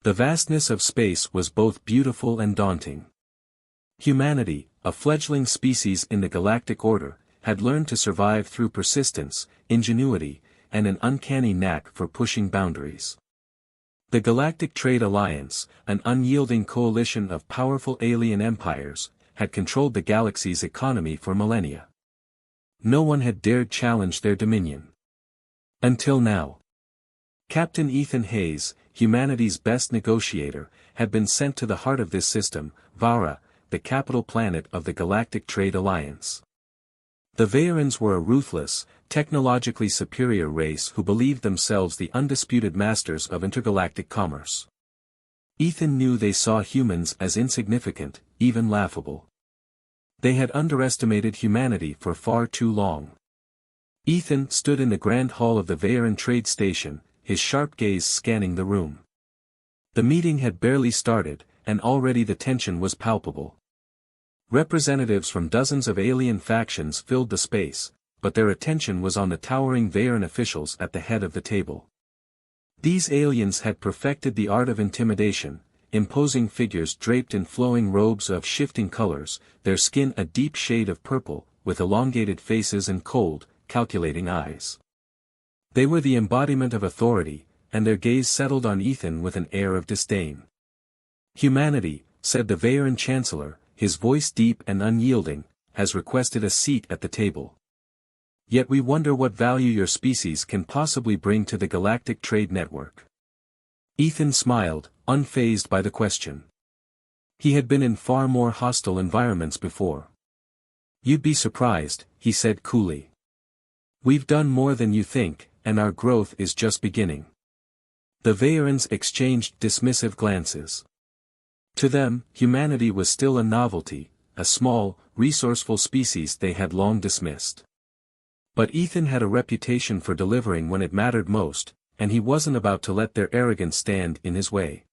The vastness of space was both beautiful and daunting. Humanity, a fledgling species in the galactic order, had learned to survive through persistence, ingenuity, and an uncanny knack for pushing boundaries. The Galactic Trade Alliance, an unyielding coalition of powerful alien empires, had controlled the galaxy's economy for millennia. No one had dared challenge their dominion. Until now. Captain Ethan Hayes, humanity's best negotiator, had been sent to the heart of this system, Vara, the capital planet of the Galactic Trade Alliance. The Vayrans were a ruthless, technologically superior race who believed themselves the undisputed masters of intergalactic commerce. Ethan knew they saw humans as insignificant, even laughable. They had underestimated humanity for far too long. Ethan stood in the grand hall of the Vayran trade station, his sharp gaze scanning the room. The meeting had barely started, and already the tension was palpable. Representatives from dozens of alien factions filled the space, but their attention was on the towering Vayran officials at the head of the table. These aliens had perfected the art of intimidation, imposing figures draped in flowing robes of shifting colors, their skin a deep shade of purple, with elongated faces and cold, calculating eyes. They were the embodiment of authority, and their gaze settled on Ethan with an air of disdain. "Humanity," said the Vayran Chancellor, his voice deep and unyielding, "has requested a seat at the table. Yet we wonder what value your species can possibly bring to the Galactic Trade Network." Ethan smiled, unfazed by the question. He had been in far more hostile environments before. "You'd be surprised," he said coolly. "We've done more than you think, and our growth is just beginning." The Vayrans exchanged dismissive glances. To them, humanity was still a novelty, a small, resourceful species they had long dismissed. But Ethan had a reputation for delivering when it mattered most, and he wasn't about to let their arrogance stand in his way.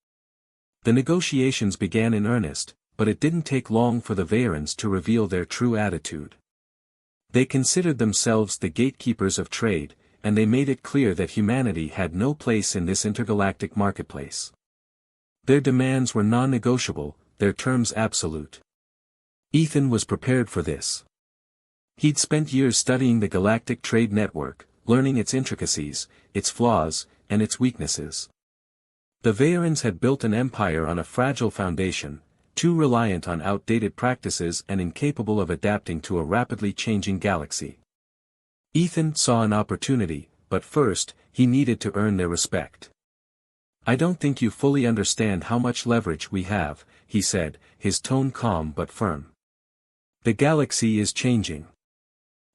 The negotiations began in earnest, but it didn't take long for the Vayrans to reveal their true attitude. They considered themselves the gatekeepers of trade, and they made it clear that humanity had no place in this intergalactic marketplace. Their demands were non-negotiable, their terms absolute. Ethan was prepared for this. He'd spent years studying the Galactic Trade Network, learning its intricacies, its flaws, and its weaknesses. The Vayrans had built an empire on a fragile foundation, too reliant on outdated practices and incapable of adapting to a rapidly changing galaxy. Ethan saw an opportunity, but first, he needed to earn their respect. "I don't think you fully understand how much leverage we have," he said, his tone calm but firm. "The galaxy is changing.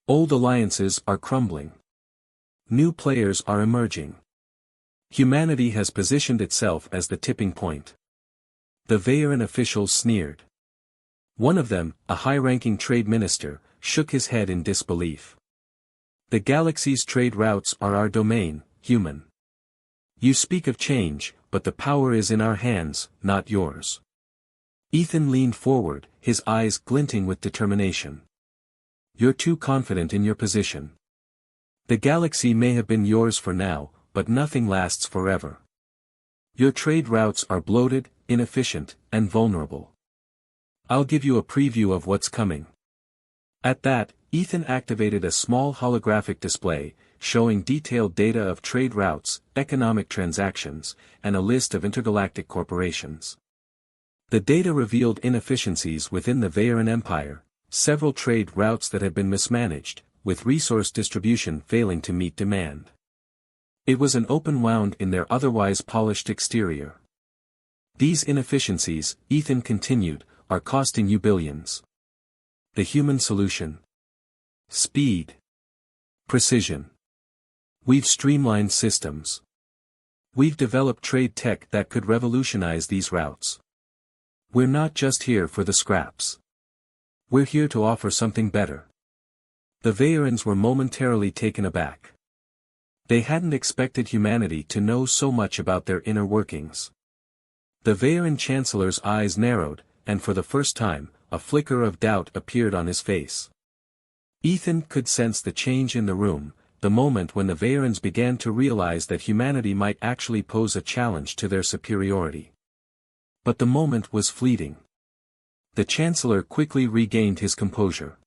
Old alliances are crumbling. New players are emerging. Humanity has positioned itself as the tipping point." The Vayran officials sneered. One of them, a high-ranking trade minister, shook his head in disbelief. "The galaxy's trade routes are our domain, human. You speak of change, but the power is in our hands, not yours." Ethan leaned forward, his eyes glinting with determination. "You're too confident in your position. The galaxy may have been yours for now, but nothing lasts forever. Your trade routes are bloated, inefficient, and vulnerable. I'll give you a preview of what's coming." At that, Ethan activated a small holographic display, showing detailed data of trade routes, economic transactions, and a list of intergalactic corporations. The data revealed inefficiencies within the Vayran Empire, several trade routes that had been mismanaged, with resource distribution failing to meet demand. It was an open wound in their otherwise polished exterior. "These inefficiencies," Ethan continued, "are costing you billions. The human solution? Speed. Precision. We've streamlined systems. We've developed trade tech that could revolutionize these routes. We're not just here for the scraps. We're here to offer something better." The Vayrans were momentarily taken aback. They hadn't expected humanity to know so much about their inner workings. The Vayran Chancellor's eyes narrowed, and for the first time, a flicker of doubt appeared on his face. Ethan could sense the change in the room, the moment when the Vayrans began to realize that humanity might actually pose a challenge to their superiority. But the moment was fleeting. The Chancellor quickly regained his composure.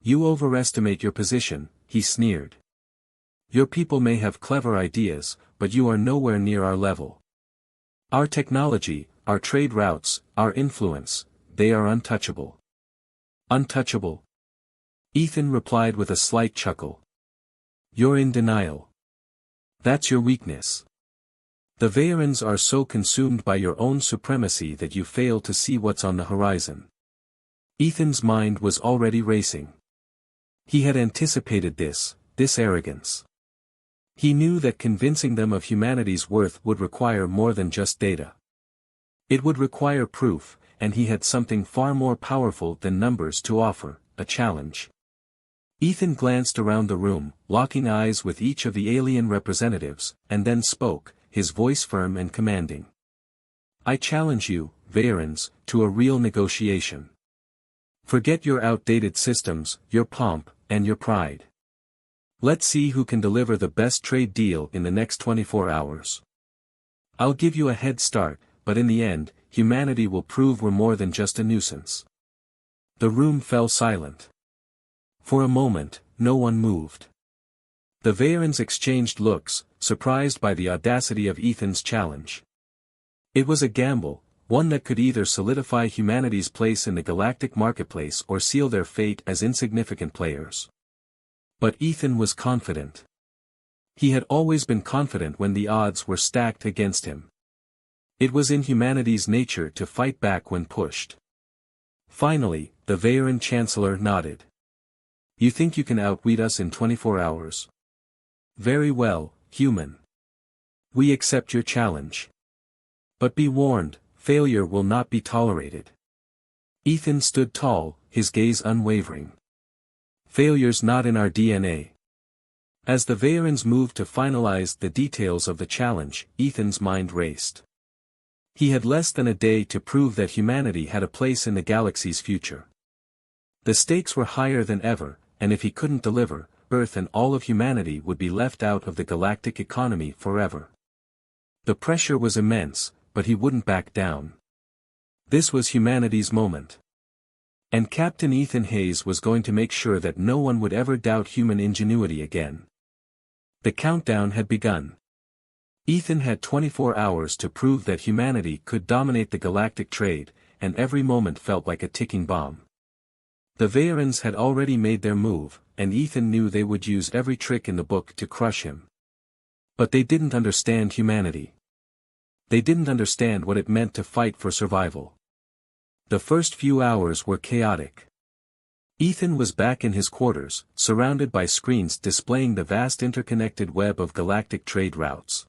"You overestimate your position," he sneered. "Your people may have clever ideas, but you are nowhere near our level. Our technology, our trade routes, our influence, they are untouchable." "Untouchable?" Ethan replied with a slight chuckle. "You're in denial. That's your weakness. The Vayrans are so consumed by your own supremacy that you fail to see what's on the horizon." Ethan's mind was already racing. He had anticipated this arrogance. He knew that convincing them of humanity's worth would require more than just data. It would require proof, and he had something far more powerful than numbers to offer, a challenge. Ethan glanced around the room, locking eyes with each of the alien representatives, and then spoke, his voice firm and commanding. "I challenge you, Vayrans, to a real negotiation. Forget your outdated systems, your pomp, and your pride. Let's see who can deliver the best trade deal in the next 24 hours. I'll give you a head start, but in the end, humanity will prove we're more than just a nuisance." The room fell silent. For a moment, no one moved. The Vayrans exchanged looks, surprised by the audacity of Ethan's challenge. It was a gamble, one that could either solidify humanity's place in the galactic marketplace or seal their fate as insignificant players. But Ethan was confident. He had always been confident when the odds were stacked against him. It was in humanity's nature to fight back when pushed. Finally, the Vayran Chancellor nodded. "You think you can outwit us in 24 hours? Very well, human. We accept your challenge. But be warned, failure will not be tolerated." Ethan stood tall, his gaze unwavering. "Failure's not in our DNA." As the Vayrans moved to finalize the details of the challenge, Ethan's mind raced. He had less than a day to prove that humanity had a place in the galaxy's future. The stakes were higher than ever, and if he couldn't deliver, Earth and all of humanity would be left out of the galactic economy forever. The pressure was immense, but he wouldn't back down. This was humanity's moment. And Captain Ethan Hayes was going to make sure that no one would ever doubt human ingenuity again. The countdown had begun. Ethan had 24 hours to prove that humanity could dominate the galactic trade, and every moment felt like a ticking bomb. The Vayrans had already made their move, and Ethan knew they would use every trick in the book to crush him. But they didn't understand humanity. They didn't understand what it meant to fight for survival. The first few hours were chaotic. Ethan was back in his quarters, surrounded by screens displaying the vast interconnected web of galactic trade routes.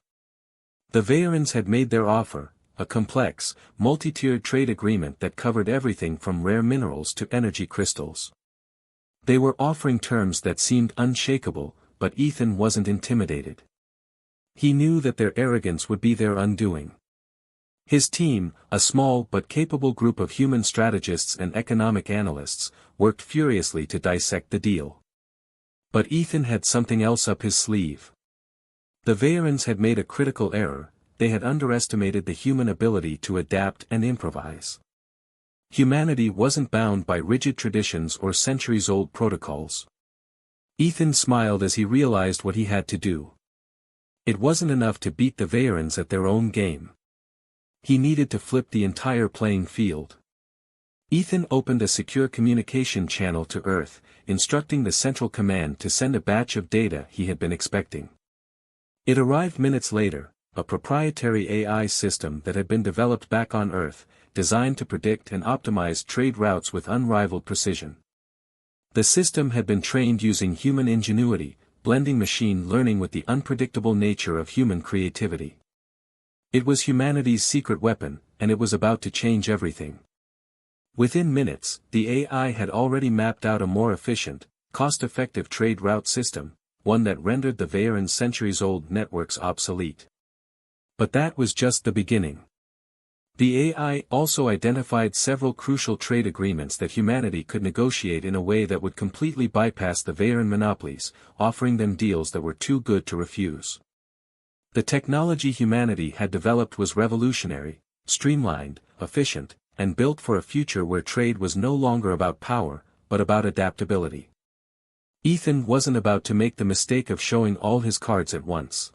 The Vayrans had made their offer, a complex, multi-tiered trade agreement that covered everything from rare minerals to energy crystals. They were offering terms that seemed unshakable, but Ethan wasn't intimidated. He knew that their arrogance would be their undoing. His team, a small but capable group of human strategists and economic analysts, worked furiously to dissect the deal. But Ethan had something else up his sleeve. The Vayrans had made a critical error. They had underestimated the human ability to adapt and improvise. Humanity wasn't bound by rigid traditions or centuries-old protocols. Ethan smiled as he realized what he had to do. It wasn't enough to beat the Vayrans at their own game. He needed to flip the entire playing field. Ethan opened a secure communication channel to Earth, instructing the Central Command to send a batch of data he had been expecting. It arrived minutes later, a proprietary AI system that had been developed back on Earth, designed to predict and optimize trade routes with unrivaled precision. The system had been trained using human ingenuity, blending machine learning with the unpredictable nature of human creativity. It was humanity's secret weapon, and it was about to change everything. Within minutes, the AI had already mapped out a more efficient, cost-effective trade route system, one that rendered the Vayran centuries-old networks obsolete. But that was just the beginning. The AI also identified several crucial trade agreements that humanity could negotiate in a way that would completely bypass the Veyron monopolies, offering them deals that were too good to refuse. The technology humanity had developed was revolutionary, streamlined, efficient, and built for a future where trade was no longer about power, but about adaptability. Ethan wasn't about to make the mistake of showing all his cards at once.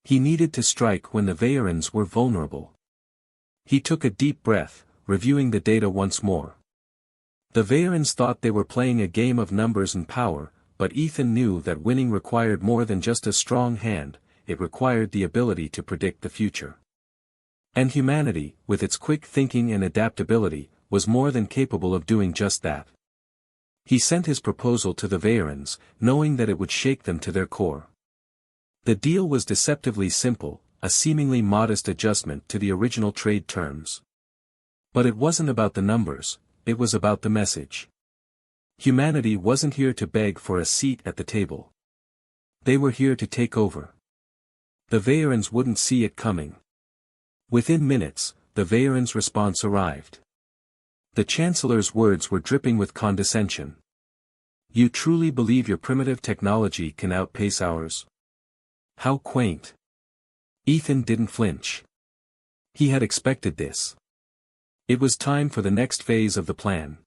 He needed to strike when the Veyrons were vulnerable. He took a deep breath, reviewing the data once more. The Veyrons thought they were playing a game of numbers and power, but Ethan knew that winning required more than just a strong hand, it required the ability to predict the future. And humanity, with its quick thinking and adaptability, was more than capable of doing just that. He sent his proposal to the Veyrons, knowing that it would shake them to their core. The deal was deceptively simple, a seemingly modest adjustment to the original trade terms. But it wasn't about the numbers, it was about the message. Humanity wasn't here to beg for a seat at the table. They were here to take over. The Veyrons wouldn't see it coming. Within minutes, the Veyrons' response arrived. The Chancellor's words were dripping with condescension. "You truly believe your primitive technology can outpace ours? How quaint." Ethan didn't flinch. He had expected this. It was time for the next phase of the plan.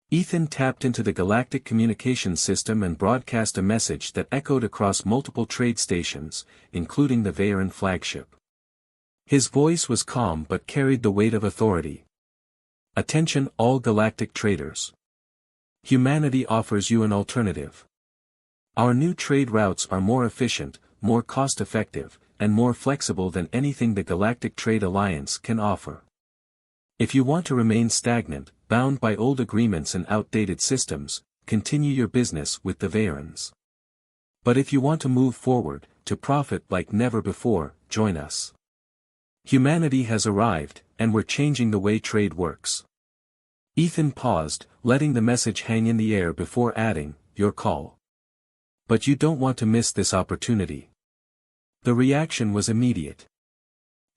Ethan tapped into the Galactic communications system and broadcast a message that echoed across multiple trade stations, including the Veyron flagship. His voice was calm but carried the weight of authority. "Attention all galactic traders. Humanity offers you an alternative. Our new trade routes are more efficient, more cost-effective, and more flexible than anything the Galactic Trade Alliance can offer. If you want to remain stagnant, bound by old agreements and outdated systems, continue your business with the Veyrons. But if you want to move forward, to profit like never before, join us. Humanity has arrived, and we're changing the way trade works." Ethan paused, letting the message hang in the air before adding, "Your call. But you don't want to miss this opportunity." The reaction was immediate.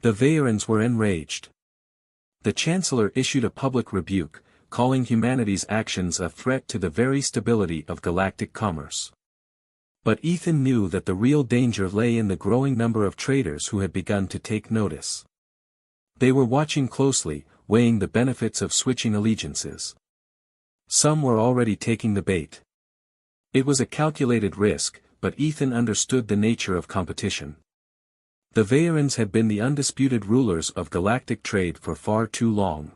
The Veyrons were enraged. The Chancellor issued a public rebuke, calling humanity's actions a threat to the very stability of galactic commerce. But Ethan knew that the real danger lay in the growing number of traders who had begun to take notice. They were watching closely, weighing the benefits of switching allegiances. Some were already taking the bait. It was a calculated risk, but Ethan understood the nature of competition. The Veyrons had been the undisputed rulers of galactic trade for far too long.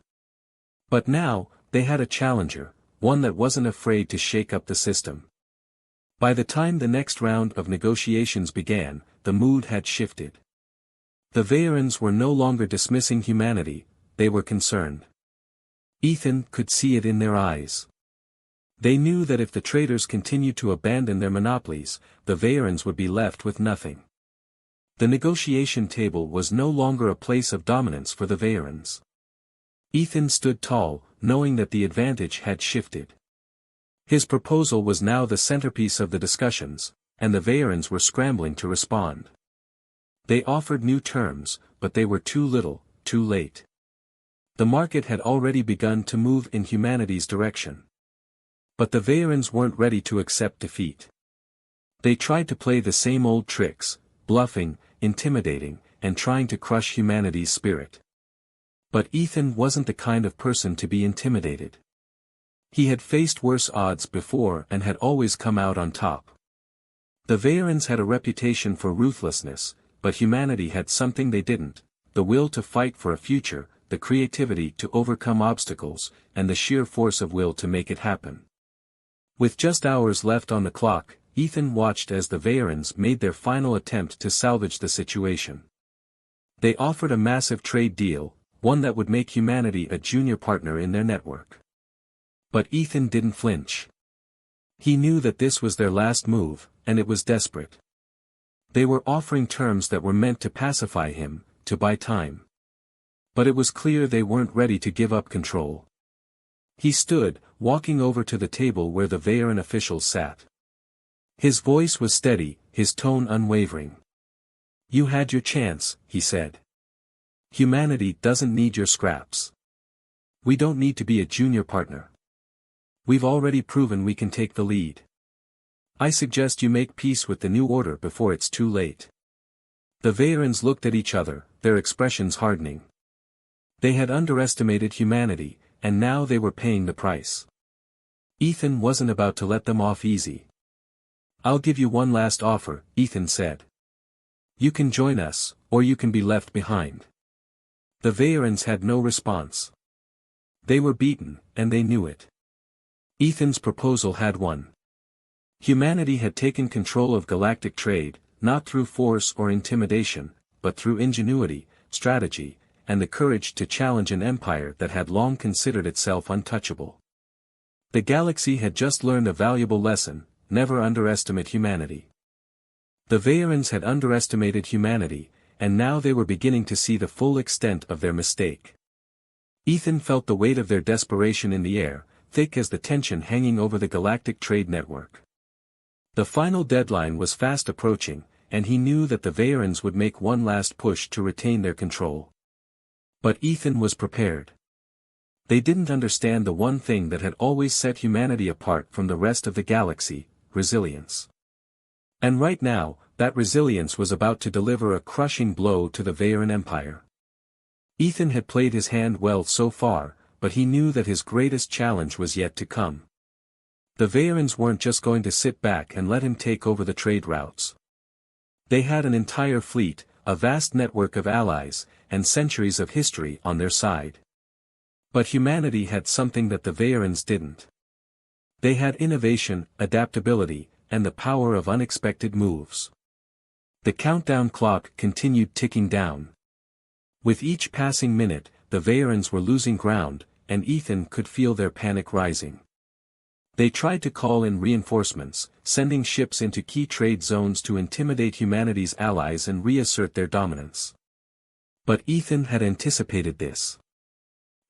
But now, they had a challenger, one that wasn't afraid to shake up the system. By the time the next round of negotiations began, the mood had shifted. The Veyrons were no longer dismissing humanity, they were concerned. Ethan could see it in their eyes. They knew that if the traders continued to abandon their monopolies, the Veyrons would be left with nothing. The negotiation table was no longer a place of dominance for the Veyrons. Ethan stood tall, knowing that the advantage had shifted. His proposal was now the centerpiece of the discussions, and the Veyrons were scrambling to respond. They offered new terms, but they were too little, too late. The market had already begun to move in humanity's direction. But the Veyrons weren't ready to accept defeat. They tried to play the same old tricks, bluffing, intimidating, and trying to crush humanity's spirit. But Ethan wasn't the kind of person to be intimidated. He had faced worse odds before and had always come out on top. The Veyrons had a reputation for ruthlessness, but humanity had something they didn't: the will to fight for a future, the creativity to overcome obstacles, and the sheer force of will to make it happen. With just hours left on the clock, Ethan watched as the Veyrons made their final attempt to salvage the situation. They offered a massive trade deal, one that would make humanity a junior partner in their network. But Ethan didn't flinch. He knew that this was their last move, and it was desperate. They were offering terms that were meant to pacify him, to buy time. But it was clear they weren't ready to give up control. He stood, walking over to the table where the Veyron officials sat. His voice was steady, his tone unwavering. "You had your chance," he said. Humanity doesn't need your scraps. We don't need to be a junior partner. We've already proven we can take the lead. I suggest you make peace with the new order before it's too late. The Vayrans looked at each other, their expressions hardening. They had underestimated humanity, and now they were paying the price. Ethan wasn't about to let them off easy. I'll give you one last offer, Ethan said. You can join us, or you can be left behind. The Vayrans had no response. They were beaten, and they knew it. Ethan's proposal had won. Humanity had taken control of galactic trade, not through force or intimidation, but through ingenuity, strategy, and the courage to challenge an empire that had long considered itself untouchable. The galaxy had just learned a valuable lesson: never underestimate humanity. The Vayrans had underestimated humanity, and now they were beginning to see the full extent of their mistake. Ethan felt the weight of their desperation in the air, thick as the tension hanging over the galactic trade network. The final deadline was fast approaching, and he knew that the Vayrans would make one last push to retain their control. But Ethan was prepared. They didn't understand the one thing that had always set humanity apart from the rest of the galaxy: resilience. And right now, that resilience was about to deliver a crushing blow to the Vayran Empire. Ethan had played his hand well so far, but he knew that his greatest challenge was yet to come. The Vayrans weren't just going to sit back and let him take over the trade routes. They had an entire fleet, a vast network of allies, and centuries of history on their side. But humanity had something that the Vayrans didn't. They had innovation, adaptability, and the power of unexpected moves. The countdown clock continued ticking down. With each passing minute, the Vayrans were losing ground, and Ethan could feel their panic rising. They tried to call in reinforcements, sending ships into key trade zones to intimidate humanity's allies and reassert their dominance. But Ethan had anticipated this.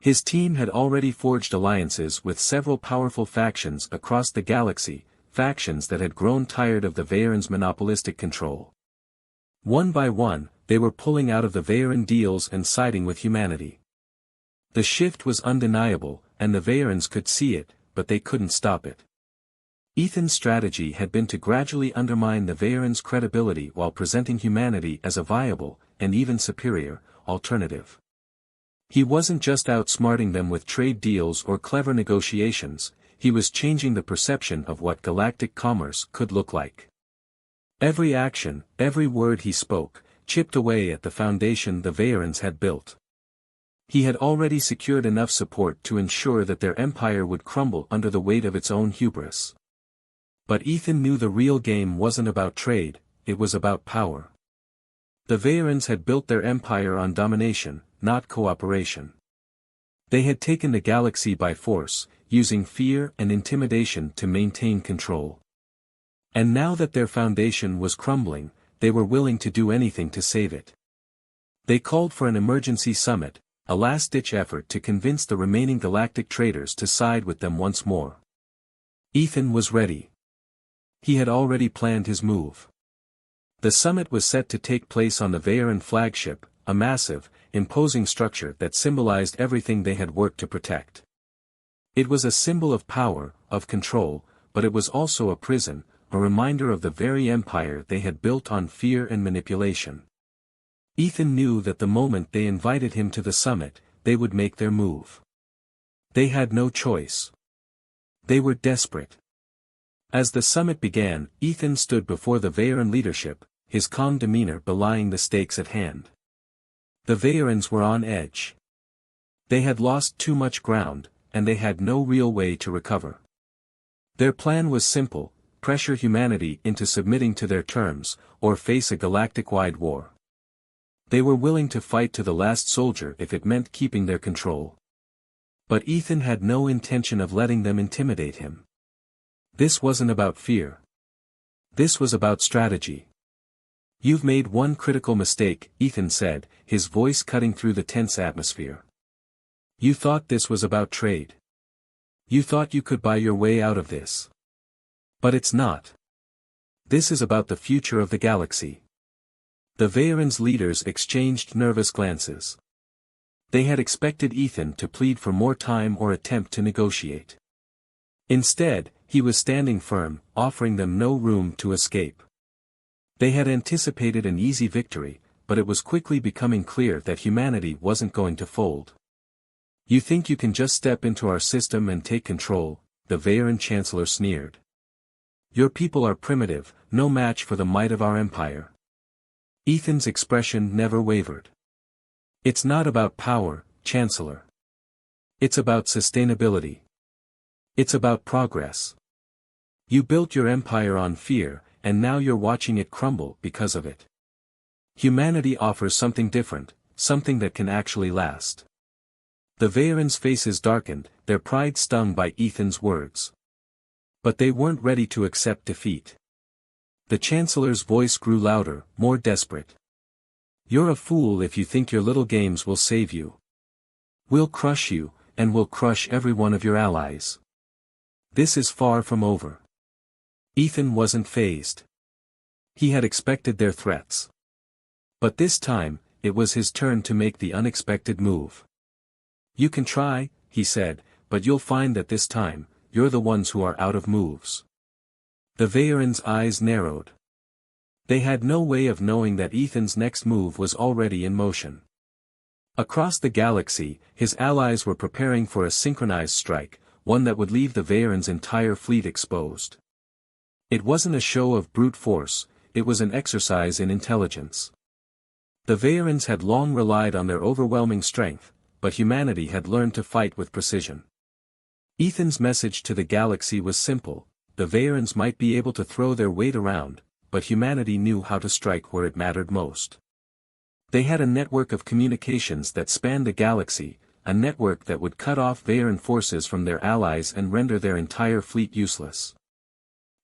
His team had already forged alliances with several powerful factions across the galaxy, factions that had grown tired of the Vayrans' monopolistic control. One by one, they were pulling out of the Vayran deals and siding with humanity. The shift was undeniable, and the Vayrans could see it, but they couldn't stop it. Ethan's strategy had been to gradually undermine the Vayrans' credibility while presenting humanity as a viable, and even superior, alternative. He wasn't just outsmarting them with trade deals or clever negotiations, he was changing the perception of what galactic commerce could look like. Every action, every word he spoke, chipped away at the foundation the Vayrans had built. He had already secured enough support to ensure that their empire would crumble under the weight of its own hubris. But Ethan knew the real game wasn't about trade, it was about power. The Vayrans had built their empire on domination, not cooperation. They had taken the galaxy by force, using fear and intimidation to maintain control. And now that their foundation was crumbling, they were willing to do anything to save it. They called for an emergency summit, a last-ditch effort to convince the remaining galactic traders to side with them once more. Ethan was ready. He had already planned his move. The summit was set to take place on the Vayran flagship, a massive, imposing structure that symbolized everything they had worked to protect. It was a symbol of power, of control, but it was also a prison, a reminder of the very empire they had built on fear and manipulation. Ethan knew that the moment they invited him to the summit, they would make their move. They had no choice. They were desperate. As the summit began, Ethan stood before the Vayran leadership, his calm demeanor belying the stakes at hand. The Vayrans were on edge. They had lost too much ground, and they had no real way to recover. Their plan was simple: pressure humanity into submitting to their terms, or face a galactic-wide war. They were willing to fight to the last soldier if it meant keeping their control. But Ethan had no intention of letting them intimidate him. This wasn't about fear. This was about strategy. "You've made one critical mistake," Ethan said, his voice cutting through the tense atmosphere. "You thought this was about trade. You thought you could buy your way out of this. But it's not. This is about the future of the galaxy." The Vayran's leaders exchanged nervous glances. They had expected Ethan to plead for more time or attempt to negotiate. Instead, he was standing firm, offering them no room to escape. They had anticipated an easy victory, but it was quickly becoming clear that humanity wasn't going to fold. "You think you can just step into our system and take control?" the Veyron Chancellor sneered. "Your people are primitive, no match for the might of our empire." Ethan's expression never wavered. "It's not about power, Chancellor. It's about sustainability. It's about progress. You built your empire on fear, and now you're watching it crumble because of it. Humanity offers something different, something that can actually last." The Veyrons' faces darkened, their pride stung by Ethan's words. But they weren't ready to accept defeat. The Chancellor's voice grew louder, more desperate. "You're a fool if you think your little games will save you. We'll crush you, and we'll crush every one of your allies. This is far from over." Ethan wasn't fazed. He had expected their threats. But this time, it was his turn to make the unexpected move. "You can try," he said, "but you'll find that this time, you're the ones who are out of moves." The Veyrons' eyes narrowed. They had no way of knowing that Ethan's next move was already in motion. Across the galaxy, his allies were preparing for a synchronized strike, one that would leave the Veyrons' entire fleet exposed. It wasn't a show of brute force, it was an exercise in intelligence. The Veyrons had long relied on their overwhelming strength, but humanity had learned to fight with precision. Ethan's message to the galaxy was simple: the Veyrons might be able to throw their weight around, but humanity knew how to strike where it mattered most. They had a network of communications that spanned the galaxy, a network that would cut off Veyron forces from their allies and render their entire fleet useless.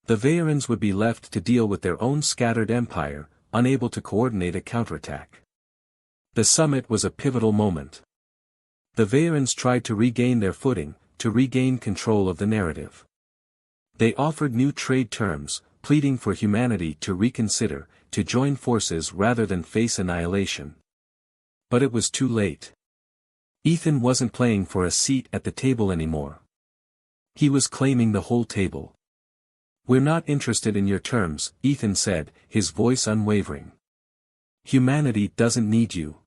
The Veyrons would be left to deal with their own scattered empire, unable to coordinate a counterattack. The summit was a pivotal moment. The Veyrons tried to regain their footing, to regain control of the narrative. They offered new trade terms, pleading for humanity to reconsider, to join forces rather than face annihilation. But it was too late. Ethan wasn't playing for a seat at the table anymore. He was claiming the whole table. "We're not interested in your terms," Ethan said, his voice unwavering. "Humanity doesn't need you.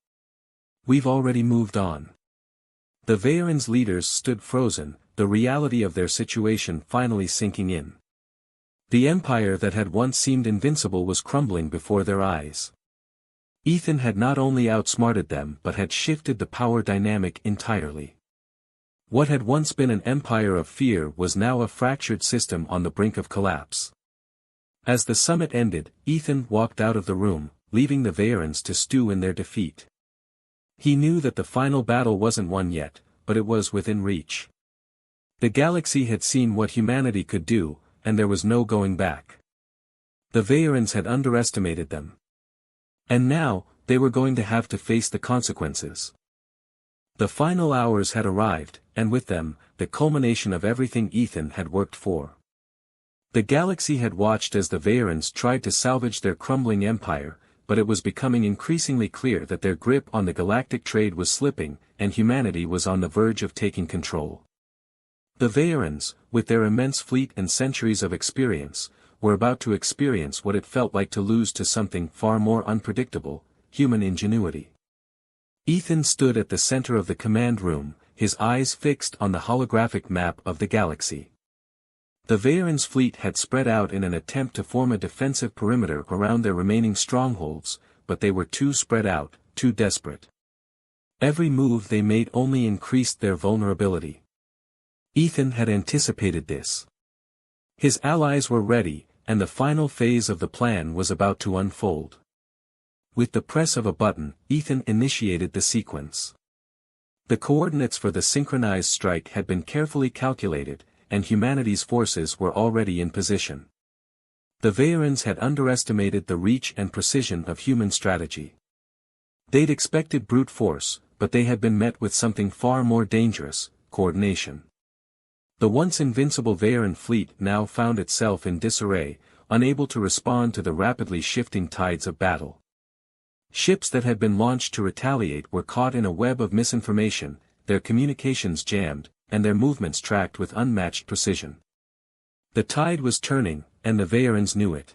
We've already moved on." The Veyrons' leaders stood frozen, the reality of their situation finally sinking in. The empire that had once seemed invincible was crumbling before their eyes. Ethan had not only outsmarted them but had shifted the power dynamic entirely. What had once been an empire of fear was now a fractured system on the brink of collapse. As the summit ended, Ethan walked out of the room, leaving the Veyrons to stew in their defeat. He knew that the final battle wasn't won yet, but it was within reach. The galaxy had seen what humanity could do, and there was no going back. The Veyrons had underestimated them. And now, they were going to have to face the consequences. The final hours had arrived, and with them, the culmination of everything Ethan had worked for. The galaxy had watched as the Veyrons tried to salvage their crumbling empire, but it was becoming increasingly clear that their grip on the galactic trade was slipping, and humanity was on the verge of taking control. The Veyrons, with their immense fleet and centuries of experience, were about to experience what it felt like to lose to something far more unpredictable: human ingenuity. Ethan stood at the center of the command room, his eyes fixed on the holographic map of the galaxy. The Veyrons' fleet had spread out in an attempt to form a defensive perimeter around their remaining strongholds, but they were too spread out, too desperate. Every move they made only increased their vulnerability. Ethan had anticipated this. His allies were ready, and the final phase of the plan was about to unfold. With the press of a button, Ethan initiated the sequence. The coordinates for the synchronized strike had been carefully calculated, and humanity's forces were already in position. The Veyrons had underestimated the reach and precision of human strategy. They'd expected brute force, but they had been met with something far more dangerous: coordination. The once invincible Veyron fleet now found itself in disarray, unable to respond to the rapidly shifting tides of battle. Ships that had been launched to retaliate were caught in a web of misinformation, their communications jammed, and their movements tracked with unmatched precision. The tide was turning, and the Vayrans knew it.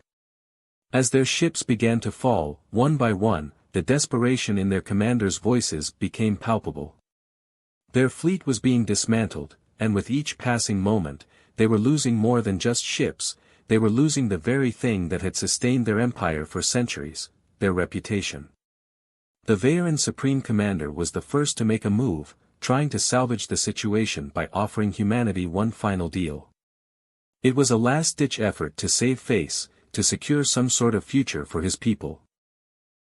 As their ships began to fall, one by one, the desperation in their commanders' voices became palpable. Their fleet was being dismantled, and with each passing moment, they were losing more than just ships, they were losing the very thing that had sustained their empire for centuries, their reputation. The Veyran Supreme Commander was the first to make a move, trying to salvage the situation by offering humanity one final deal. It was a last-ditch effort to save face, to secure some sort of future for his people.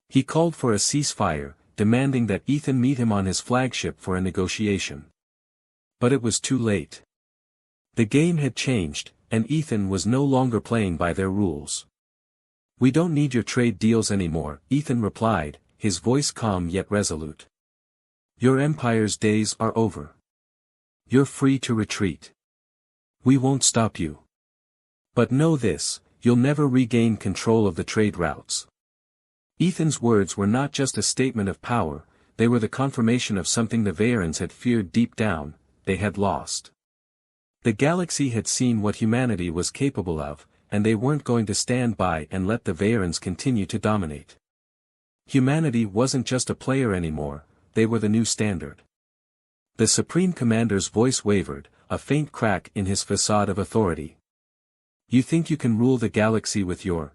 He called for a ceasefire, demanding that Ethan meet him on his flagship for a negotiation. But it was too late. The game had changed, and Ethan was no longer playing by their rules. "We don't need your trade deals anymore," Ethan replied, his voice calm yet resolute. "Your empire's days are over. You're free to retreat. We won't stop you. But know this, you'll never regain control of the trade routes." Ethan's words were not just a statement of power, they were the confirmation of something the Vayrans had feared deep down: they had lost. The galaxy had seen what humanity was capable of, and they weren't going to stand by and let the Vayrans continue to dominate. Humanity wasn't just a player anymore, they were the new standard. The Supreme Commander's voice wavered, a faint crack in his facade of authority. "You think you can rule the galaxy with your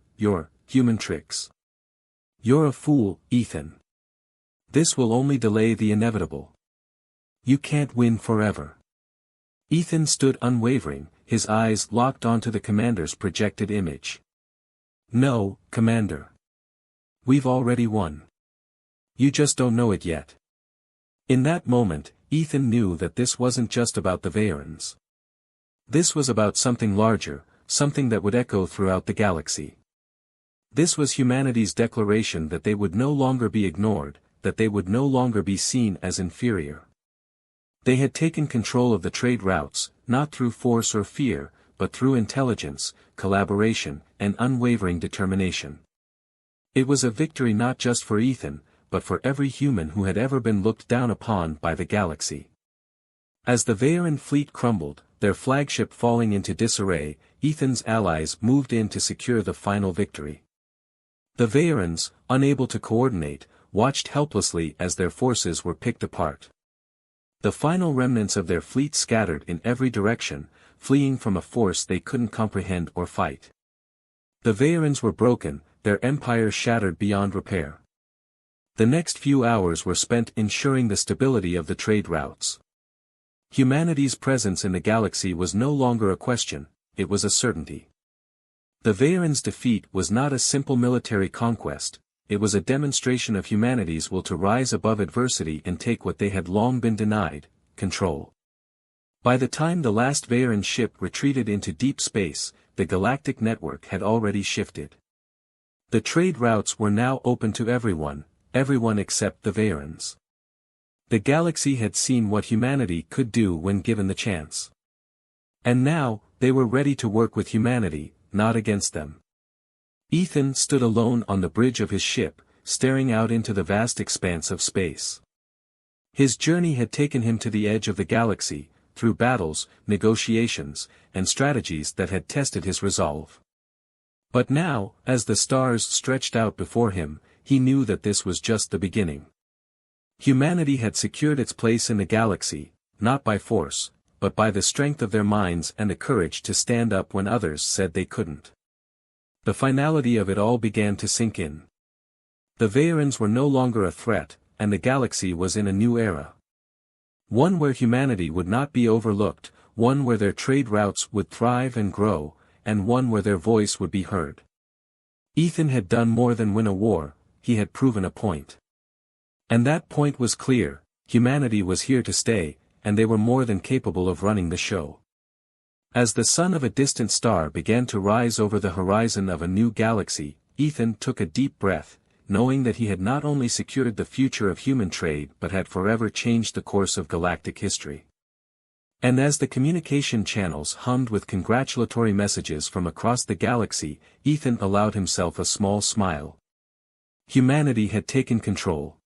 human tricks? You're a fool, Ethan. This will only delay the inevitable. You can't win forever." Ethan stood unwavering, his eyes locked onto the commander's projected image. "No, Commander. We've already won. You just don't know it yet." In that moment, Ethan knew that this wasn't just about the Vayrans. This was about something larger, something that would echo throughout the galaxy. This was humanity's declaration that they would no longer be ignored, that they would no longer be seen as inferior. They had taken control of the trade routes, not through force or fear, but through intelligence, collaboration, and unwavering determination. It was a victory not just for Ethan, but for every human who had ever been looked down upon by the galaxy. As the Veyran fleet crumbled, their flagship falling into disarray, Ethan's allies moved in to secure the final victory. The Vayrans, unable to coordinate, watched helplessly as their forces were picked apart. The final remnants of their fleet scattered in every direction, fleeing from a force they couldn't comprehend or fight. The Vayrans were broken, their empire shattered beyond repair. The next few hours were spent ensuring the stability of the trade routes. Humanity's presence in the galaxy was no longer a question, it was a certainty. The Vayrans' defeat was not a simple military conquest, it was a demonstration of humanity's will to rise above adversity and take what they had long been denied: control. By the time the last Veyran ship retreated into deep space, the galactic network had already shifted. The trade routes were now open to everyone except the Vayrans. The galaxy had seen what humanity could do when given the chance. And now, they were ready to work with humanity, not against them. Ethan stood alone on the bridge of his ship, staring out into the vast expanse of space. His journey had taken him to the edge of the galaxy, through battles, negotiations, and strategies that had tested his resolve. But now, as the stars stretched out before him, he knew that this was just the beginning. Humanity had secured its place in the galaxy, not by force, but by the strength of their minds and the courage to stand up when others said they couldn't. The finality of it all began to sink in. The Vayrans were no longer a threat, and the galaxy was in a new era. One where humanity would not be overlooked, one where their trade routes would thrive and grow, and one where their voice would be heard. Ethan had done more than win a war, he had proven a point. And that point was clear: humanity was here to stay, and they were more than capable of running the show. As the sun of a distant star began to rise over the horizon of a new galaxy, Ethan took a deep breath, knowing that he had not only secured the future of human trade but had forever changed the course of galactic history. And as the communication channels hummed with congratulatory messages from across the galaxy, Ethan allowed himself a small smile. Humanity had taken control.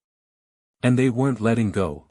And they weren't letting go.